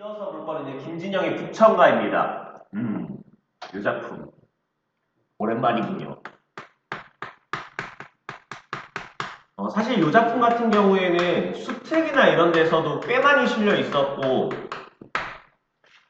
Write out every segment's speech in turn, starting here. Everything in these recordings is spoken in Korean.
이어서 볼 거는 김진영의 부천가입니다. 이 작품 오랜만이군요. 사실 이 작품 같은 경우에는 수특이나 이런 데서도 꽤 많이 실려 있었고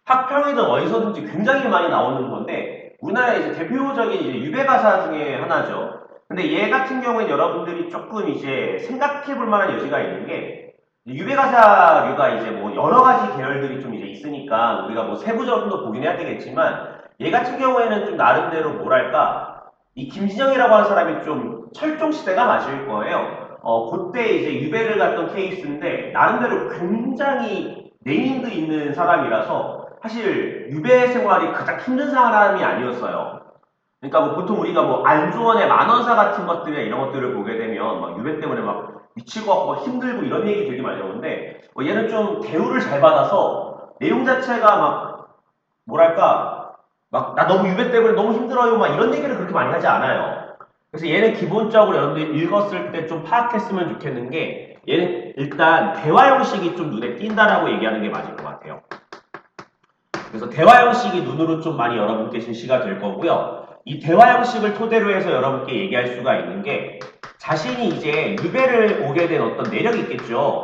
학평이든 어디서든지 굉장히 많이 나오는 건데 우리나라의 이제 대표적인 이제 유배가사 중에 하나죠. 근데 얘 같은 경우에는 여러분들이 조금 이제 생각해 볼 만한 여지가 있는 게 유배가사류가 이제 뭐 여러 가지 계열들이 좀 이제 있으니까 우리가 뭐 세부적으로 보긴 해야 되겠지만 얘 같은 경우에는 좀 나름대로 뭐랄까 이 김진영이라고 하는 사람이 좀 철종시대가 맞을 거예요. 그때 이제 유배를 갔던 케이스인데 나름대로 굉장히 네임드 있는 사람이라서 사실 유배 생활이 가장 힘든 사람이 아니었어요. 그러니까 뭐 보통 우리가 뭐 안조원의 만원사 같은 것들이나 이런 것들을 보게 되면 막 유배 때문에 막 미칠 것 같고 막 힘들고 이런 얘기 되게 많이 나오는데 얘는 좀 대우를 잘 받아서 내용 자체가 막 뭐랄까 막 나 너무 유배 때문에 너무 힘들어요 막 이런 얘기를 그렇게 많이 하지 않아요. 그래서 얘는 기본적으로 여러분들이 읽었을 때 좀 파악했으면 좋겠는 게 얘는 일단 대화 형식이 좀 눈에 띈다라고 얘기하는 게 맞을 것 같아요. 그래서 대화 형식이 눈으로 좀 많이 여러분께 제시가 될 거고요. 이 대화 형식을 토대로 해서 여러분께 얘기할 수가 있는 게 자신이 이제 유배를 오게 된 어떤 내력이 있겠죠.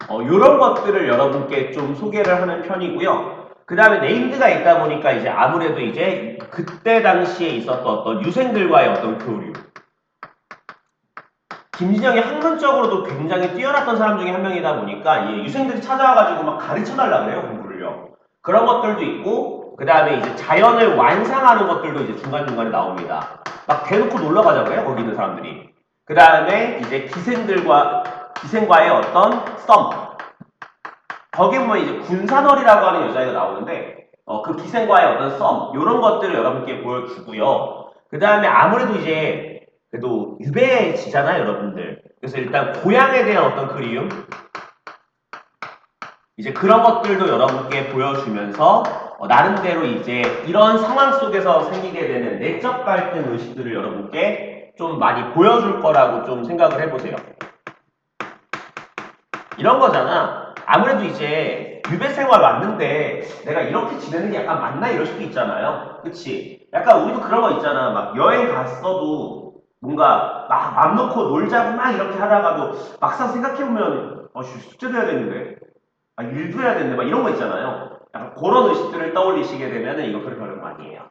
이런 것들을 여러분께 좀 소개를 하는 편이고요. 그 다음에 네임드가 있다 보니까 이제 아무래도 이제 그때 당시에 있었던 어떤 유생들과의 어떤 교류. 김진영이 학문적으로도 굉장히 뛰어났던 사람 중에 한 명이다 보니까 유생들이 찾아와가지고 막 가르쳐달라 그래요, 공부를요. 그런 것들도 있고, 그 다음에 이제 자연을 완상하는 것들도 이제 중간중간에 나옵니다. 막 대놓고 놀러 가자고 해요, 거기 있는 사람들이. 그 다음에 이제 기생과의 어떤 썸. 거기 보면 이제 군산월이라고 하는 여자애가 나오는데, 그 기생과의 어떤 썸, 요런 것들을 여러분께 보여주고요. 그 다음에 아무래도 이제 그래도 유배지잖아요, 여러분들. 그래서 일단 고향에 대한 어떤 그리움, 이제 그런 것들도 여러분께 보여주면서 나름대로 이제 이런 상황 속에서 생기게 되는 내적 갈등 의식들을 여러분께 좀 많이 보여줄 거라고 좀 생각을 해보세요. 이런 거잖아. 아무래도 이제 유배 생활 왔는데 내가 이렇게 지내는 게 약간 맞나 이럴 수도 있잖아요. 그치? 약간 우리도 그런 거 있잖아. 막 여행 갔어도 뭔가 막 맘 놓고 놀자고 막 이렇게 하다가도 막상 생각해보면 숙제도 해야 되는데 일도 해야 되는데 막 이런 거 있잖아요. 약간 그런 의식들을 떠올리시게 되면 이거 그렇게 어려운 거 아니에요.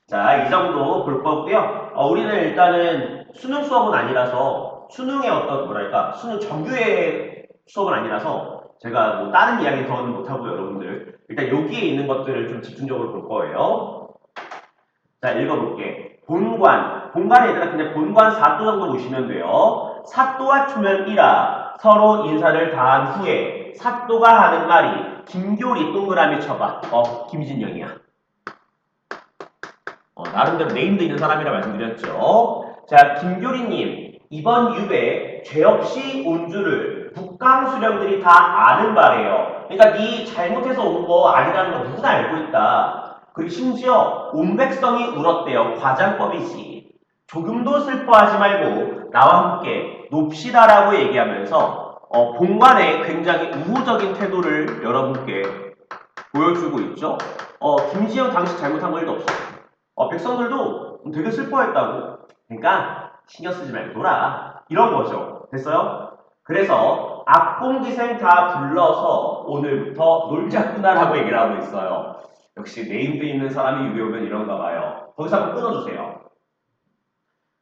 자, 이 정도 볼 거고요. 우리는 일단은 수능 수업은 아니라서 수능의 어떤 뭐랄까 수능 정규의 수업은 아니라서 제가 뭐 다른 이야기 더는 못하고 여러분들 일단 여기에 있는 것들을 좀 집중적으로 볼 거예요. 자, 읽어볼게. 본관에 얘들아 그냥 본관 사또 정도 보시면 돼요. 사또와 초면이라 서로 인사를 다한 후에 사또가 하는 말이 김교리 동그라미 쳐봐. 김진영이야. 나름대로 네임도 있는 사람이라 말씀드렸죠. 자, 김교리님, 이번 유배 죄 없이 온 줄을 북강 수령들이 다 아는 바래요. 그러니까 네 잘못해서 온 거 아니라는 거 누구나 알고 있다. 그리고 심지어 온 백성이 울었대요. 과장법이지. 조금도 슬퍼하지 말고 나와 함께 놉시다라고 얘기하면서 본관에 굉장히 우호적인 태도를 여러분께 보여주고 있죠. 김지영 당시 잘못한 거 1도 없어. 백성들도 되게 슬퍼했다고. 그러니까 신경 쓰지 말고 놀아. 이런 거죠. 됐어요? 그래서 악공기생 다 불러서 오늘부터 놀자꾸나라고 얘기를 하고 있어요. 역시 네임드 있는 사람이 유배 오면 이런가 봐요. 거기서 한번 끊어주세요.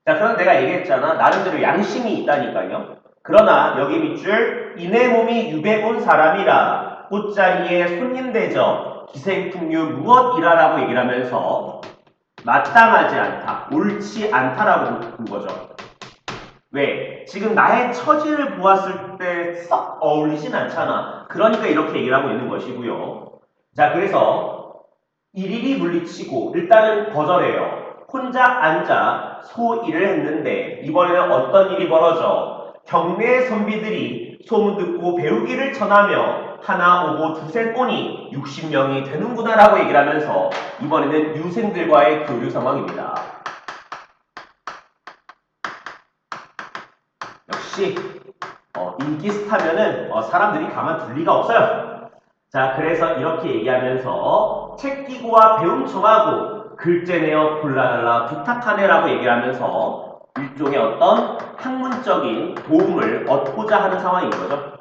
자, 그럼 내가 얘기했잖아. 나름대로 양심이 있다니까요. 그러나 여기 밑줄 이내 몸이 유배 온 사람이라 꽃자리에 손님 대접 기생풍류 무엇이라라고 얘기를 하면서 마땅하지 않다, 옳지 않다라고 본 거죠. 왜? 지금 나의 처지를 보았을 때 썩 어울리진 않잖아. 그러니까 이렇게 얘기를 하고 있는 것이고요. 자, 그래서 일일이 물리치고 일단은 거절해요. 혼자 앉아 소일을 했는데 이번에는 어떤 일이 벌어져? 경례 선비들이 소문 듣고 배우기를 전하며 하나 오고 두세 꼬니 60명이 되는구나 라고 얘기를 하면서 이번에는 유생들과의 교류 상황입니다. 역시 인기 스타면은 사람들이 가만둘 리가 없어요. 자, 그래서 이렇게 얘기하면서 책기고와 배움 청하고 글재내어 곤란하라 부탁하네라고 얘기하면서 일종의 어떤 학문적인 도움을 얻고자 하는 상황인 거죠.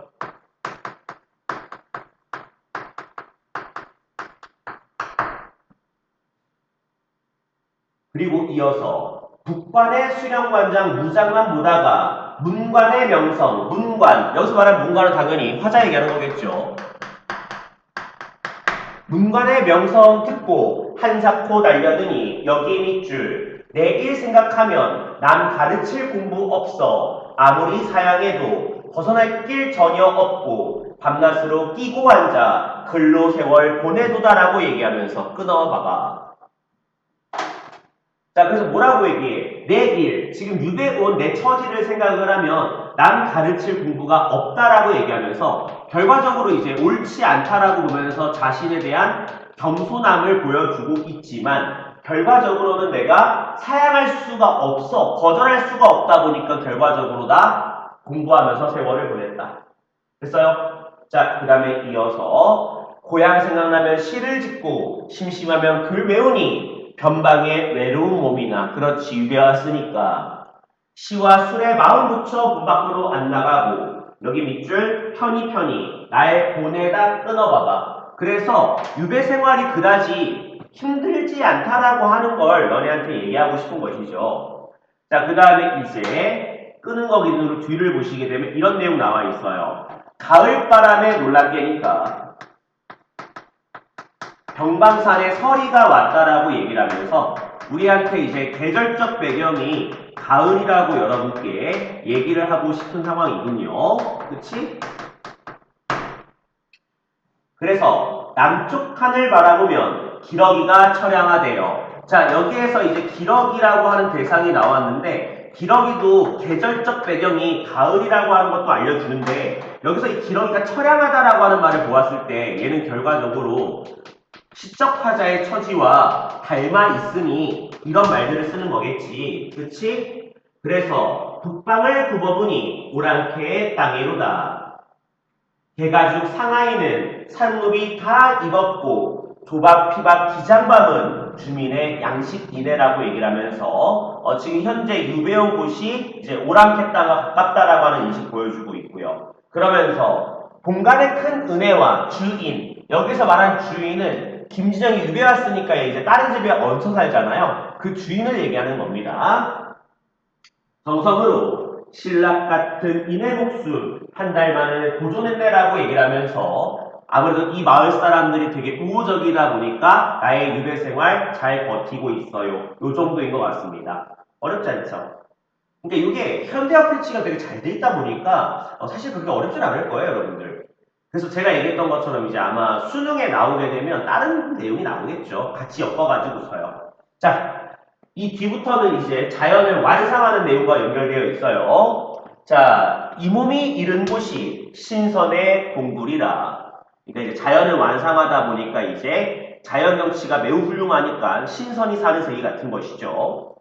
그리고 이어서 북관의 수령관장 무장만 보다가 문관의 명성, 문관, 여기서 말하는 문관은 당연히 화자 얘기하는 거겠죠. 문관의 명성 듣고 한사코 달려드니 여기 밑줄 내일 생각하면 남 가르칠 공부 없어 아무리 사양해도 벗어날 길 전혀 없고 밤낮으로 끼고 앉아 근로 세월 보내도다라고 얘기하면서 끊어봐봐. 자, 그래서 뭐라고 얘기해? 내 길, 지금 유배온 내 처지를 생각을 하면 남 가르칠 공부가 없다라고 얘기하면서 결과적으로 이제 옳지 않다라고 보면서 자신에 대한 겸손함을 보여주고 있지만 결과적으로는 내가 사양할 수가 없어, 거절할 수가 없다 보니까 결과적으로 나 공부하면서 세월을 보냈다. 됐어요? 자, 그 다음에 이어서 고향 생각나면 시를 짓고 심심하면 글 외우니 변방의 외로운 몸이나 그렇지 유배왔으니까 시와 술에 마음 붙여 문 밖으로 안 나가고 여기 밑줄 편히 날 보내다 끊어봐봐. 그래서 유배 생활이 그다지 힘들지 않다라고 하는 걸 너네한테 얘기하고 싶은 것이죠. 자, 그 다음에 이제 끄는 거 기준으로 뒤를 보시게 되면 이런 내용 나와 있어요. 가을바람에 놀랍게니까 경방산에 서리가 왔다라고 얘기를 하면서 우리한테 이제 계절적 배경이 가을이라고 여러분께 얘기를 하고 싶은 상황이군요. 그치? 그래서 남쪽 하늘 바라보면 기러기가 처량하대요. 자, 여기에서 이제 기러기라고 하는 대상이 나왔는데 기러기도 계절적 배경이 가을이라고 하는 것도 알려주는데 여기서 이 기러기가 처량하다라고 하는 말을 보았을 때 얘는 결과적으로 시적 화자의 처지와 닮아 있으니 이런 말들을 쓰는 거겠지. 그치? 그래서 북방을 굽어보니 오랑캐의 땅에로다. 개가죽 상하이는 산룹이 다 입었고 조박피박 기장밤은 주민의 양식이네라고 얘기를 하면서 지금 현재 유배온 곳이 이제 오랑캐 땅과 가깝다라고 하는 인식 보여주고 있고요. 그러면서 본관의 큰 은혜와 주인, 여기서 말한 주인은 김진영이 유배 왔으니까 이제 다른 집에 얹혀 살잖아요. 그 주인을 얘기하는 겁니다. 정성으로 신락 같은 인의 목숨 한 달 만에 보존했네라고 얘기를 하면서 아무래도 이 마을 사람들이 되게 우호적이다 보니까 나의 유배 생활 잘 버티고 있어요. 요 정도인 것 같습니다. 어렵지 않죠? 그러니까 이게 현대화 패치가 되게 잘 돼 있다 보니까 사실 그렇게 어렵진 않을 거예요, 여러분들. 그래서 제가 얘기했던 것처럼 이제 아마 수능에 나오게 되면 다른 내용이 나오겠죠. 같이 엮어가지고서요. 자, 이 뒤부터는 이제 자연을 완상하는 내용과 연결되어 있어요. 자, 이 몸이 이른 곳이 신선의 동굴이라. 그러니까 이제 자연을 완상하다 보니까 이제 자연 경치가 매우 훌륭하니까 신선이 사는 세계 같은 것이죠.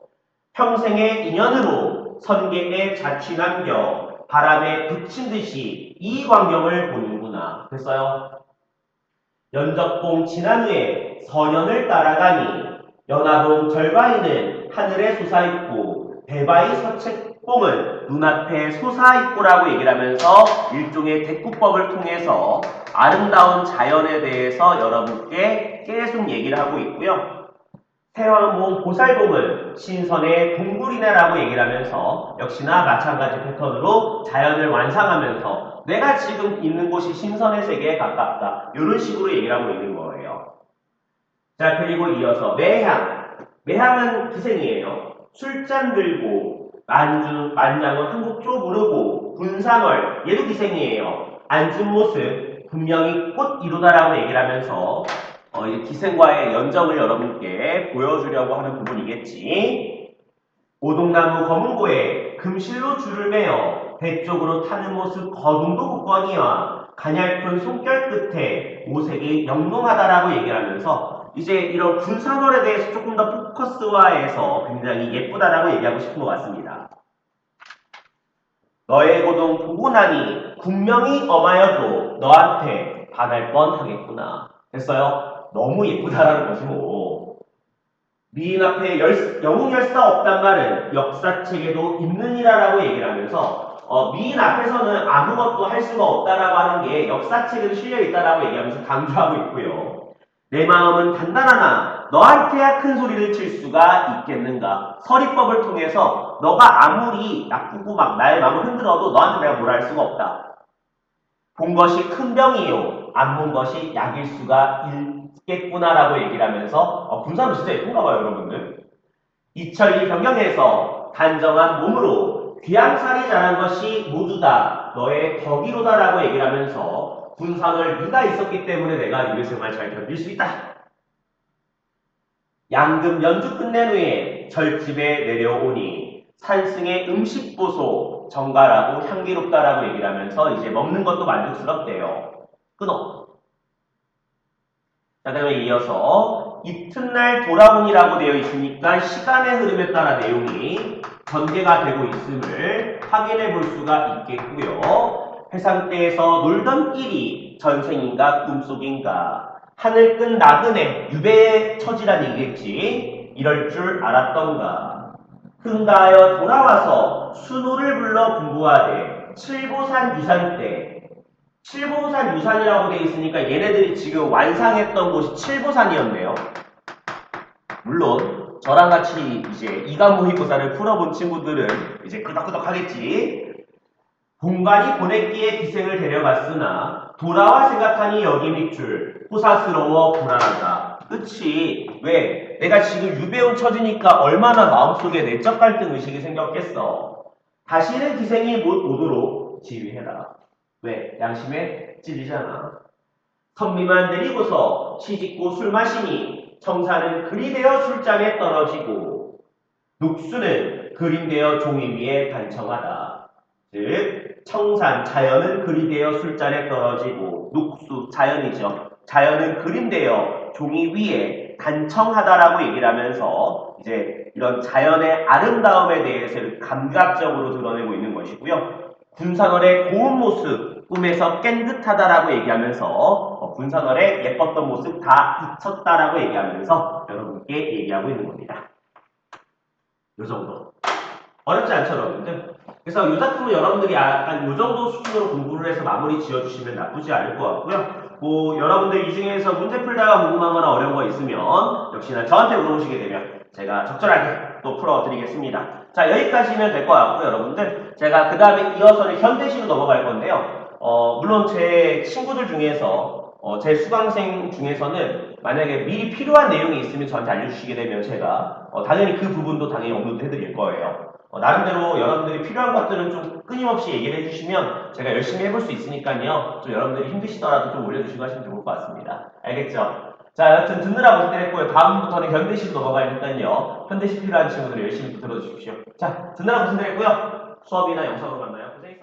평생의 인연으로 선계에 자취 남겨 바람에 붙인 듯이 이 광경을 보는구나. 됐어요? 연적봉 지난 후에 서년을 따라가니 연화봉 절바위는 하늘에 솟아있고 대바위 서책봉은 눈앞에 솟아있고라고 얘기를 하면서 일종의 대꾸법을 통해서 아름다운 자연에 대해서 여러분께 계속 얘기를 하고 있고요. 태왕봉 보살봉은 신선의 동굴이네라고 얘기를 하면서 역시나 마찬가지 패턴으로 자연을 완상하면서 내가 지금 있는 곳이 신선의 세계에 가깝다. 이런 식으로 얘기를 하고 있는 거예요. 자, 그리고 이어서 매향. 매향은 기생이에요. 술잔 들고 만장은 한국조 부르고 분상월 얘도 기생이에요. 앉은 모습 분명히 꽃이루다라고 얘기를 하면서 이제 기생과의 연정을 여러분께 보여주려고 하는 부분이겠지. 오동나무 검은고에 금실로 줄을 매어 배 쪽으로 타는 모습 거둥도 국권이와 가냘픈 손결 끝에 오색이 영롱하다라고 얘기를 하면서 이제 이런 군산월에 대해서 조금 더 포커스화해서 굉장히 예쁘다라고 얘기하고 싶은 것 같습니다. 너의 고동 보고 나니 분명히 엄하여도 너한테 반할 뻔하겠구나. 됐어요? 너무 예쁘다라는 것이 뭐. 미인 앞에 영웅열사 없단 말은 역사책에도 있느니라라고 얘기를 하면서 미인 앞에서는 아무것도 할 수가 없다라고 하는 게 역사책에도 실려있다라고 얘기하면서 강조하고 있고요. 내 마음은 단단하나 너한테야 큰 소리를 칠 수가 있겠는가. 서리법을 통해서 너가 아무리 나쁘고 막 나의 마음을 흔들어도 너한테 내가 뭘 할 수가 없다. 본 것이 큰 병이요 안 본 것이 약일 수가 있겠구나라고 얘기를 하면서 군사로 진짜 예쁜가 봐요 여러분들. 이철이 병경에서 단정한 몸으로 귀양살이 자란 것이 모두 다 너의 덕이로다라고 얘기를 하면서 군산을 네가 있었기 때문에 내가 유배 생활 잘 견딜 수 있다. 양금 연주 끝낸 후에 절집에 내려오니 산승의 음식보소 정갈하고 향기롭다라고 얘기를 하면서 이제 먹는 것도 만족스럽대요. 끊어. 자, 그다음에 이어서 이튿날 돌아오니라고 되어 있으니까 시간의 흐름에 따라 내용이 전개가 되고 있음을 확인해 볼 수가 있겠고요. 해상대에서 놀던 일이 전생인가 꿈속인가 하늘 끈 나그네 유배의 처지란 얘기겠지. 이럴 줄 알았던가. 흥가하여 돌아와서 순호를 불러 분부하되 칠보산 유산 때 칠보산 유산이라고 되어 있으니까 얘네들이 지금 완상했던 곳이 칠보산이었네요. 물론 저랑 같이 이제 이간모의고사를 풀어본 친구들은 이제 끄덕끄덕 하겠지. 본관이 보냈기에 기생을 데려갔으나 돌아와 생각하니 여기 밑줄 호사스러워 불안하다. 그치? 왜? 내가 지금 유배온 처지니까 얼마나 마음속에 내적 갈등 의식이 생겼겠어. 다시는 기생이 못 오도록 지휘해라. 왜? 양심에 찔리잖아. 선비만 내리고서 시집고 술 마시니 청사는 글이 되어 술잔에 떨어지고 녹수는 그림 되어 종이 위에 단청하다. 즉 청산, 자연은 글이 되어 술잔에 떨어지고 녹수, 자연이죠. 자연은 그림 되어 종이 위에 단청하다라고 얘기를 하면서 이제 이런 자연의 아름다움에 대해서 감각적으로 드러내고 있는 것이고요. 군산월의 고운 모습, 꿈에서 깬 듯하다라고 얘기하면서 군산월의 예뻤던 모습 다 잊혔다라고 얘기하면서 여러분께 얘기하고 있는 겁니다. 요 정도. 어렵지 않죠, 여러분들? 그래서 이 작품은 여러분들이 약간 이 정도 수준으로 공부를 해서 마무리 지어주시면 나쁘지 않을 것 같고요. 뭐 여러분들 이 중에서 문제 풀다가 궁금한 거나 어려운 거 있으면 역시나 저한테 물어보시게 되면 제가 적절하게 또 풀어드리겠습니다. 자, 여기까지면 될 것 같고요, 여러분들. 제가 그 다음에 이어서는 현대시로 넘어갈 건데요. 물론 제 친구들 중에서 제 수강생 중에서는 만약에 미리 필요한 내용이 있으면 저한테 알려주시게 되면 제가 당연히 그 부분도 당연히 업로드 해드릴 거예요. 나름대로 여러분들이 필요한 것들은 좀 끊임없이 얘기를 해주시면 제가 열심히 해볼 수 있으니까요. 좀 여러분들이 힘드시더라도 좀 올려주시고 하시면 좋을 것 같습니다. 알겠죠? 자, 여튼 듣느라 고생했고요. 다음부터는 현대시로 넘어가니까요. 현대시 필요한 친구들 열심히 들어주십시오. 자, 듣느라 고생했고요. 수업이나 영상으로 만나요. 고생했습니다.